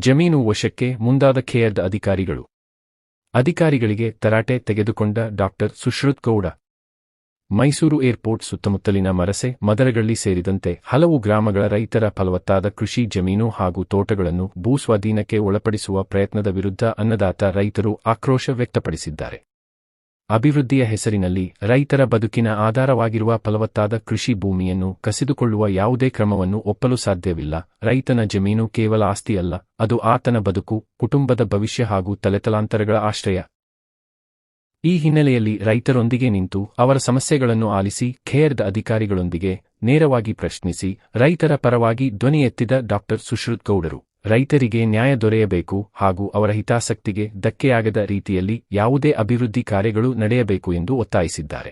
ಜಮೀನು ವಶಕ್ಕೆ ಮುಂದಾದ ಖೇರ್ದ ಅಧಿಕಾರಿಗಳಿಗೆ ತರಾಟೆ ತೆಗೆದುಕೊಂಡ ಡಾಕ್ಟರ್ ಸುಶ್ರುತ್ ಗೌಡ. ಮೈಸೂರು ಏರ್ಪೋರ್ಟ್ ಸುತ್ತಮುತ್ತಲಿನ ಮರಸೆ, ಮದರಗಳ್ಳಿ ಸೇರಿದಂತೆ ಹಲವು ಗ್ರಾಮಗಳ ರೈತರ ಫಲವತ್ತಾದ ಕೃಷಿ ಜಮೀನು ಹಾಗೂ ತೋಟಗಳನ್ನು ಭೂಸ್ವಾಧೀನಕ್ಕೆ ಒಳಪಡಿಸುವ ಪ್ರಯತ್ನದ ವಿರುದ್ಧ ಅನ್ನದಾತ ರೈತರು ಆಕ್ರೋಶ ವ್ಯಕ್ತಪಡಿಸಿದ್ದಾರೆ. ಅಭಿವೃದ್ಧಿಯ ಹೆಸರಿನಲ್ಲಿ ರೈತರ ಬದುಕಿನ ಆಧಾರವಾಗಿರುವ ಫಲವತ್ತಾದ ಕೃಷಿ ಭೂಮಿಯನ್ನು ಕಸಿದುಕೊಳ್ಳುವ ಯಾವುದೇ ಕ್ರಮವನ್ನು ಒಪ್ಪಲು ಸಾಧ್ಯವಿಲ್ಲ. ರೈತನ ಜಮೀನು ಕೇವಲ ಆಸ್ತಿಯಲ್ಲ, ಅದು ಆತನ ಬದುಕು, ಕುಟುಂಬದ ಭವಿಷ್ಯ ಹಾಗೂ ತಲೆತಲಾಂತರಗಳ ಆಶ್ರಯ. ಈ ಹಿನ್ನೆಲೆಯಲ್ಲಿ ರೈತರೊಂದಿಗೆ ನಿಂತು ಅವರ ಸಮಸ್ಯೆಗಳನ್ನು ಆಲಿಸಿ ಖೇರ್ದ ಅಧಿಕಾರಿಗಳೊಂದಿಗೆ ನೇರವಾಗಿ ಪ್ರಶ್ನಿಸಿ ರೈತರ ಪರವಾಗಿ ಧ್ವನಿ ಎತ್ತಿದ ಡಾಕ್ಟರ್ ಸುಶ್ರುತ್ ಗೌಡರು ರೈತರಿಗೆ ನ್ಯಾಯ ದೊರೆಯಬೇಕು ಹಾಗೂ ಅವರ ಹಿತಾಸಕ್ತಿಗೆ ಧಕ್ಕೆಯಾಗದ ರೀತಿಯಲ್ಲಿ ಯಾವುದೇ ಅಭಿವೃದ್ಧಿ ಕಾರ್ಯಗಳು ನಡೆಯಬೇಕು ಎಂದು ಒತ್ತಾಯಿಸಿದ್ದಾರೆ.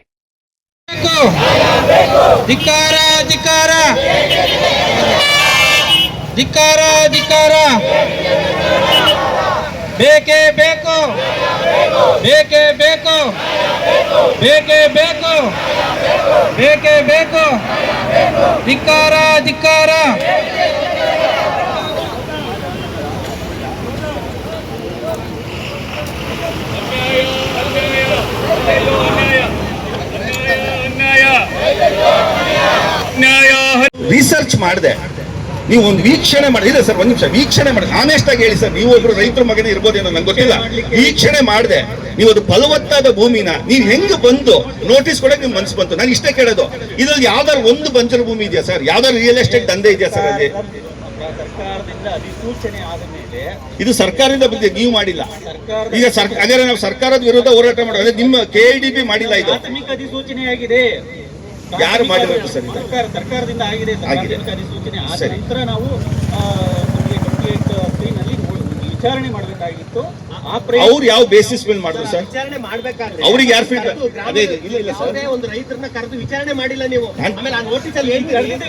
ಬೇಕೇ ಬೇಕು, ಬೇಕೇ ಬೇಕು, ಬೇಕೇ ಬೇಕು, ಬೇಕೇ ಬೇಕು, ಧಿಕ್ಕಾರ ಧಿಕ್ಕಾರ. ರಿಸರ್ಚ್ ಮಾಡಿದೆ, ನೀವು ಒಂದು ವೀಕ್ಷಣೆ ಮಾಡಿ. ಇಲ್ಲ ಸರ್, ಒಂದು ನಿಮಿಷ ವೀಕ್ಷಣೆ ಮಾಡಿ, ಆನೆಸ್ಟ್ ಆಗಿ ಹೇಳಿ ಸರ್. ನೀವು ಒಬ್ರು ರೈತರ ಮಗನೇ ಇರ್ಬೋದೇನೋ ನಂಗೆ ಗೊತ್ತಿಲ್ಲ. ವೀಕ್ಷಣೆ ಮಾಡಿದೆ, ನೀವು ಅದು ಫಲವತ್ತಾದ ಭೂಮಿನ ನೀವು ಹೆಂಗ್ ಬಂದು ನೋಟಿಸ್ ಕೊಡಕ್ಕೆ ನಿಮ್ ಮನ್ಸು ಬಂತು? ನಾನು ಇಷ್ಟೇ ಕೇಳೋದು, ಇದ್ರಲ್ಲಿ ಯಾವ್ದಾರು ಒಂದು ಬಂಜರು ಭೂಮಿ ಇದೆಯಾ ಸರ್? ಯಾವ್ದಾದ್ರು ರಿಯಲ್ ಎಸ್ಟೇಟ್ ದಂಧೆ ಇದೆಯಾ ಸರ್ ಅಲ್ಲಿ? ಸರ್ಕಾರದಿಂದ ಅಧಿಸೂಚನೆ ಆದ ಮೇಲೆ ಇದು ಸರ್ಕಾರದಿಂದ ಬಂದಿದೆ, ನೀವು ಮಾಡಿಲ್ಲ. ಈಗ ಹಾಗಾದ್ರೆ ನಾವು ಸರ್ಕಾರದ ವಿರುದ್ಧ ಹೋರಾಟ ಮಾಡೋದು, ನಿಮ್ಮ KIDB ಮಾಡಿಲ್ಲ. ಇದು ಪ್ರಾಥಮಿಕ ಅಧಿಸೂಚನೆಯಾಗಿದೆ. ಯಾರು ಮಾಡಿರೋದು ಸರ್? ಸರ್ಕಾರದಿಂದ ಆಗಿದೆ. ಅಧಿಸೂಚನೆ ಆದ ನಂತರ ನಾವು 28 ನಲ್ಲಿ ವಿಚಾರಣೆ ಮಾಡಬೇಕಾಗಿತ್ತು. ಅವ್ರು ಯಾವ ಬೇಸಿಸ್ ಮೇಲೆ ಮಾಡಿದ್ರು ಸರ್? ವಿಚಾರಣೆ ಮಾಡಬೇಕಾದ್ರೆ ಅವ್ರಿಗೆ ಯಾರು ಫೀಡ್ಬ್ಯಾಕ್? ಅದೇ ಇಲ್ಲ ಇಲ್ಲ ಸರ್, ಒಂದು ರೈತರನ್ನ ಕರೆದು ವಿಚಾರಣೆ ಮಾಡಿಲ್ಲ ನೀವು. ಆಮೇಲೆ ಆ ನೋಟಿಸ್ ಅಲ್ಲಿ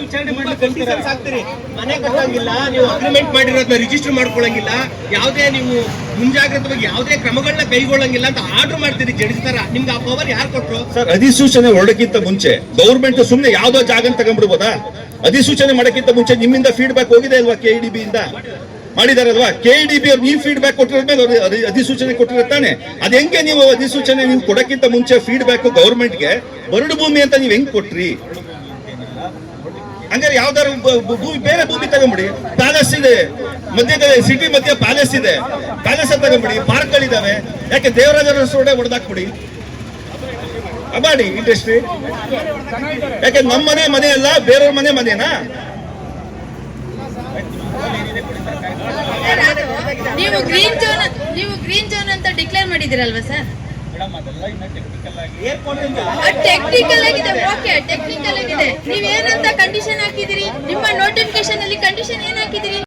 ವಿಚಾರಣೆ ಮಾಡಲಿಕ್ಕೆ ಆಗ್ತೀರಿ. ಮನೆ ಕಟ್ಟಂಗಿಲ್ಲ, ನೀವು ಅಗ್ರಿಮೆಂಟ್ ಮಾಡಿರೋದನ್ನ ರಿಜಿಸ್ಟರ್ ಮಾಡ್ಕೊಳಂಗಿಲ್ಲ, ಯಾವುದೇ ನೀವು ಮುಂಜಾಗ್ರತೆ ಬಗ್ಗೆ ಯಾವುದೇ ಕ್ರಮಗಳನ್ನ ಕೈಗೊಳ್ಳಂಗಿಲ್ಲ ಅಂತ ಆರ್ಡರ್ ಮಾಡ್ತೀರಿ ಜಡಿಸ್ತಾರ. ನಿಮ್ಗೆ ಆ ಪವರ್ ಯಾರು ಕೊಟ್ರು ಸರ್? ಅಧಿಸೂಚನೆ ಹೊರಡಕ್ಕಿಂತ ಮುಂಚೆ ಗೌರ್ಮೆಂಟ್ ಸುಮ್ನೆ ಯಾವ್ದೋ ಜಾಗ ತಗೊಂಡ್ಬಿಡ್ಬೋದಾ? ಅಧಿಸೂಚನೆ ಮಾಡಕ್ಕಿಂತ ಮುಂಚೆ ನಿಮ್ಮಿಂದ ಫೀಡ್ಬ್ಯಾಕ್ ಹೋಗಿದೆ ಅಲ್ವಾ? KIDB ಇಂದ ಮಾಡಿದಾರಲ್ವಾ? KIDB ಅವ್ರು ನೀವು ಫೀಡ್ಬ್ಯಾಕ್ ಕೊಟ್ಟಿರೋದ್ಮೇಲೆ ಅಧಿಸೂಚನೆ ಕೊಟ್ಟಿರುತ್ತಾನೆ. ಅದ್ ಹೆಂಗೆ ನೀವು ಅಧಿಸೂಚನೆ ನೀವು ಕೊಡಕ್ಕಿಂತ ಮುಂಚೆ ಫೀಡ್ಬ್ಯಾಕ್ ಗೌರ್ಮೆಂಟ್ಗೆ ಬರಡು ಭೂಮಿ ಅಂತ ನೀವ್ ಹೆಂಗ್ ಕೊಟ್ರಿ? ಹಂಗಾರೆ ಯಾವ್ದಾರು ಭೂಮಿ, ಬೇರೆ ಭೂಮಿ ತಗೊಂಬಿಡಿ. ಪ್ಯಾಲೇಸ್ ಇದೆ ಮಧ್ಯದಲ್ಲಿ, ಸಿಟಿ ಮಧ್ಯ ಪ್ಯಾಲೇಸ್ ಇದೆ, ಪ್ಯಾಲೇಸ್ ತಗೊಂಬಿಡಿ. ಪಾರ್ಕ್ಗಳಿದಾವೆ, ಯಾಕೆ ದೇವರಾಜ ರೋಡೆ ಹೊಡೆದಾಕ್ಬಿಡಿ ಮಾಡಿ ಇಂಡಸ್ಟ್ರಿ. ಯಾಕೆ ನಮ್ಮ ಮನೆ ಅಲ್ಲ, ಬೇರೆಯವ್ರ ಮನೆನಾ? ನೀವು ಗ್ರೀನ್ ಝೋನ್ ಅಂತ ಡಿಕ್ಲೇರ್ ಮಾಡಿದಿರಲ್ವಾ ಸರ್? ಟೆಕ್ನಿಕಲ್ ಆಗಿದೆ. ಓಕೆ, ಟೆಕ್ನಿಕಲ್ ಆಗಿದೆ. ನೀವೇನಂತ ಕಂಡೀಷನ್ ಹಾಕಿದಿರಿ? ನಿಮ್ಮ ನೋಟಿಫಿಕೇಶನ್ ಅಲ್ಲಿ ಕಂಡೀಷನ್ ಏನ್ ಹಾಕಿದಿರಿ?